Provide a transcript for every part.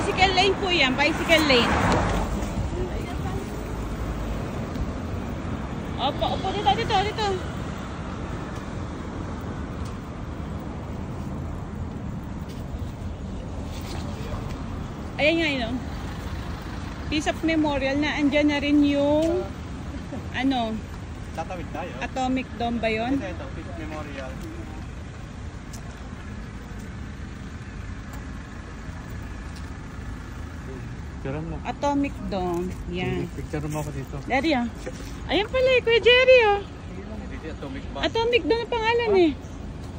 Bicycle lane po yan. Bicycle lane. Opo, opo. Dito, dito, dito. Ayan nga yun. Piece of memorial na andyan na rin yung ano, Tatawid tayo. atomic dome ba yun? Ito, piece of memorial. Picture mo. Atomic dome. Yan. Picture mo ako dito. Daddy, oh. Ayan pala eh, Kuya Jerry, oh. Atomic bomb. Atomic dome ang pangalan eh.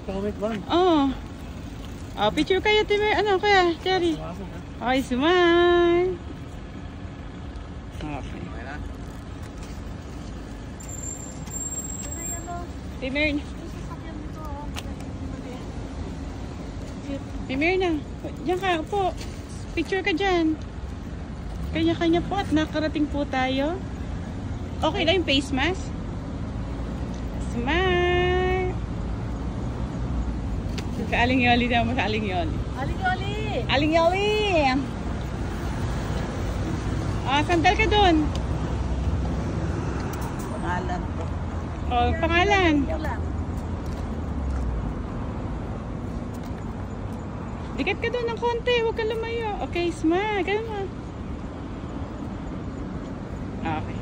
Atomic bomb. Oh. Oh, picture kayo, ano, Kuya Jerry. Okay, smile. Okay. Timir. Timir na. Diyan ka po. Picture ka dyan. Kanya-kanya po at nakarating po tayo. Okay lang yung face mask? Smile. Sa Aling Yoli naman, sa Aling Yoli. Aling Yoli! Aling Yoli! Ah, sandal ka doon. Pangalan ko. Oh, pangalan. Dikit ka doon ng konti, huwag kang lumayo. Okay, smile. Ganun mo. Okay.